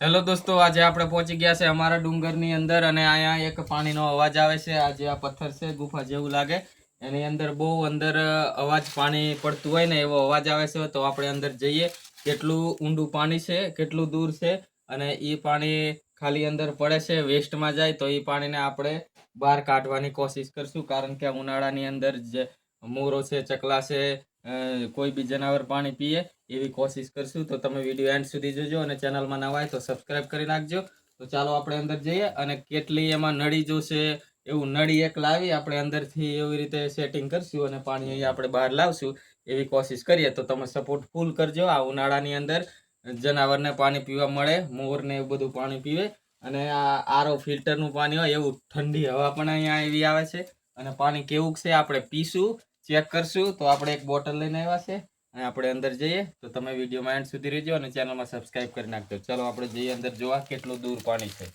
Hello દોસ્તો, આજે આપણે પહોંચી ગયા છે અમારા ડુંગરની અંદર અને અહીંયા એક પાણીનો અવાજ આવે છે. આજે આ પથ્થર છે, ગુફા જેવું લાગે, એની અંદર બહુ અંદર અવાજ પાણી પડતું હોય ને એવો અવાજ આવે છે. તો આપણે અંદર જઈએ, કેટલું ઊંડું પાણી છે, કેટલું દૂર છે, અને એ પાણી ખાલી અંદર પડે છે, વેસ્ટમાં જાય. તો એ પાણીને આપણે બહાર કાઢવાની કોશિશ કરશું, કારણ કે ઉનાળાની અંદર જે મોરો છે, ચકલા છે, કોઈ બી જનાવર પાણી પીએ એવી કોશિશ કરશું. તો તમે વિડીયો એન્ડ સુધી જોજો અને ચેનલમાં નવા હોય તો સબસ્ક્રાઇબ કરી નાખજો. તો ચાલો આપણે અંદર જઈએ અને કેટલી એમાં નળી જોશે એવું નળી એક લાવી આપણે અંદરથી એવી રીતે સેટિંગ કરશું અને પાણી અહીંયા આપણે બહાર લાવશું એવી કોશિશ કરીએ. તો તમે સપોર્ટ ફૂલ કરજો. આ ઉનાળાની અંદર જનાવરને પાણી પીવા મળે, મોરને એવું બધું પાણી પીવે. અને આ આરો ફિલ્ટરનું પાણી હોય એવું ઠંડી હવા પણ અહીંયા એવી આવે છે. અને પાણી કેવું છે આપણે પીશું, ચેક કરશું. તો આપણે એક બોટલ લઈને આવ્યા છે અને આપણે અંદર જઈએ. તો તમે વિડીયોમાં એન્ડ સુધી રહેજો અને ચેનલમાં સબસ્ક્રાઇબ કરી નાખજો. ચાલો આપણે જઈએ અંદર જોવા કેટલું દૂર પાણી છે.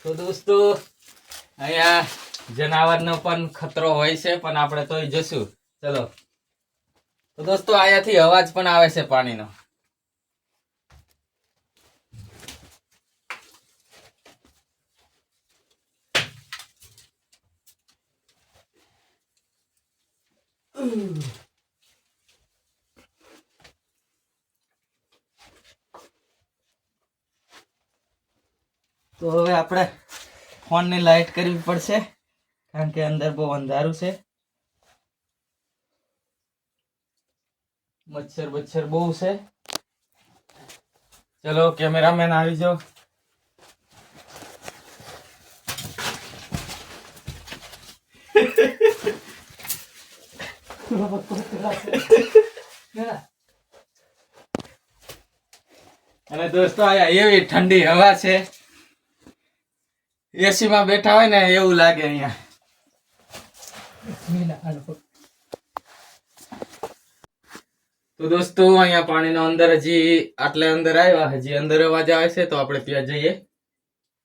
તો દોસ્તો, અહીંયા જનાવરનો પણ ખતરો હોય છે, પણ આપણે તોય જશું. ચલો. તો દોસ્તો, અહીંયાથી અવાજ પણ આવે છે પાણીનો. તો હવે આપણે ફોનની લાઈટ કરવી પડશે, કારણ કે અંદર બહુ અંધારું છે. મચ્છર બહુ છે. ચલો કેમેરામેન આવી જાઓ. અને દોસ્તો, અહીંયા એવી ઠંડી હવા છે, એસી માં બેઠા હોય ને એવું લાગે અહીંયા. તો દોસ્તો, અહીંયા પાણીનો અંદર હજી આટલે અંદર આવ્યા, હજી અંદર અવાજ આવે છે. તો આપણે ત્યાં જઈએ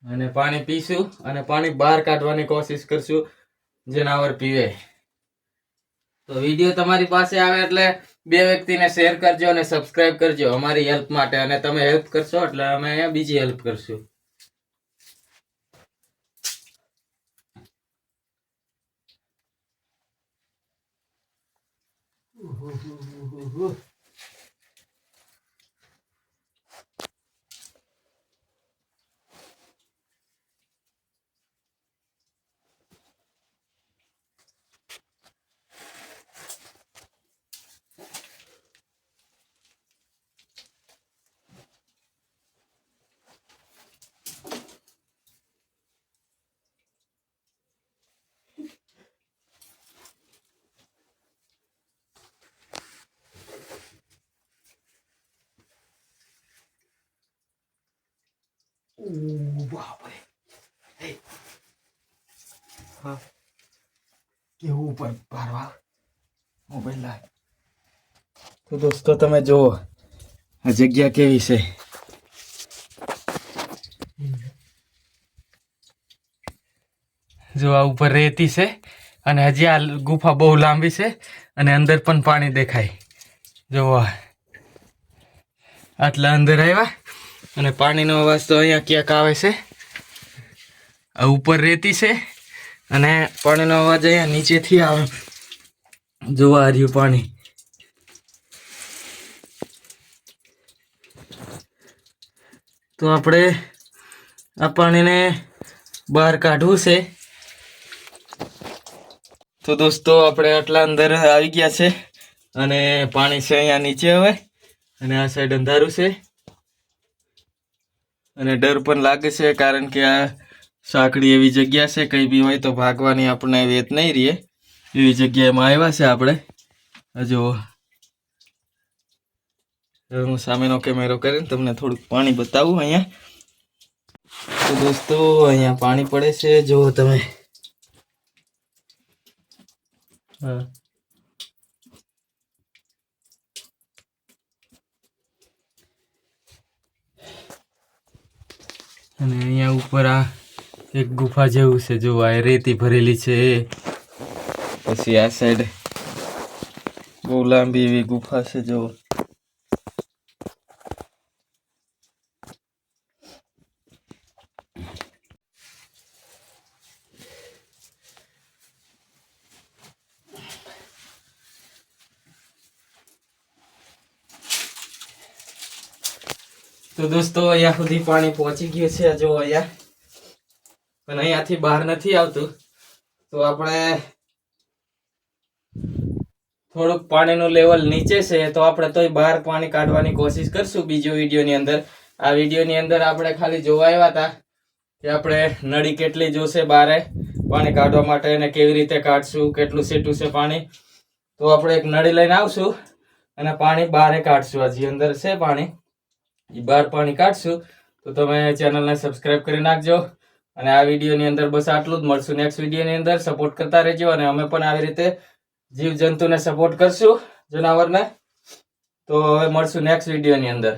અને પાણી પીશું અને પાણી બહાર કાઢવાની કોશિશ કરશું, જનાવર પીવે. તો વિડીયો તમારી પાસે આવે એટલે 2 વ્યક્તિને શેર કરજો અને સબસ્ક્રાઇબ કરજો અમારી હેલ્પ માટે. અને તમે હેલ્પ કરશો એટલે અમે બીજી હેલ્પ કરશું. કેવું પણ પારવા મોબાઈલ લાય. તો દોસ્તો, તમે જુઓ આ જગ્યા કેવી છે. જો આ ઉપર રેતી છે અને હજી આ ગુફા બહુ લાંબી છે અને અંદર પણ પાણી દેખાય. જો આટલા અંદર આવ્યા અને પાણીનો અવાજ તો અહીંયા ક્યાંક આવે છે. આ ઉપર રેતી છે અને પાણીનો અવાજ અહીંયા નીચેથી આવે. જોવા રહ્યું પાણી. તો આપણે આ પાણીને બહાર કાઢવું છે. તો દોસ્તો, આપણે આટલા અંદર આવી ગયા છે અને પાણી છે અહીંયા નીચે હવે, અને આ સાઈડ અંધારું છે અને ડર પણ લાગે છે, કારણ કે આ સાંકડી એવી જગ્યા છે, કઈ બી હોય તો ભાગવાની આપણને વેત નહીં રહીએ એવી જગ્યાએમાં આવ્યા છે આપણે. હજુ હું સામેનો કેમેરો કરીને તમને થોડુંક પાણી બતાવું અહીંયા. તો દોસ્તો, અહીંયા પાણી પડે છે, જુઓ તમે. અને અહીંયા ઉપર આ એક ગુફા જેવું છે, જો આ રેતી ભરેલી છે. પછી આ સાઈડ બહુ લાંબી એવી ગુફા છે જો. તો દોસ્તો અહીંયા સુધી પાણી પહોંચી ગયું છે જો અહીંયા, પણ અહીંયાથી બહાર નથી આવતું. તો આપણે થોડુંક પાણીનું લેવલ નીચે છે, તો આપણે તોય બહાર પાણી કાઢવાની કોશિશ કરશું બીજો વિડીયોની અંદર. આ વિડીયોની અંદર આપણે ખાલી જોવા આવ્યા હતા કે આપણે નળી કેટલી જોશે બારે પાણી કાઢવા માટે અને કેવી રીતે કાઢશું, કેટલું સેટું છે પાણી. તો આપણે એક નળી લઈને આવશું અને પાણી બહાર કાઢશું. હજી અંદર છે પાણી, એ બહાર પાણી કાઢશું. તો તમે ચેનલને સબસ્ક્રાઈબ કરી નાખજો. અને આ વિડીયોની અંદર બસ આટલું જ. મળશું નેક્સ્ટ વિડીયોની અંદર. સપોર્ટ કરતા રહેજો અને અમે પણ આવી રીતે જીવજંતુને સપોર્ટ કરશું, જનાવરને. તો હવે મળશું નેક્સ્ટ વિડીયોની અંદર.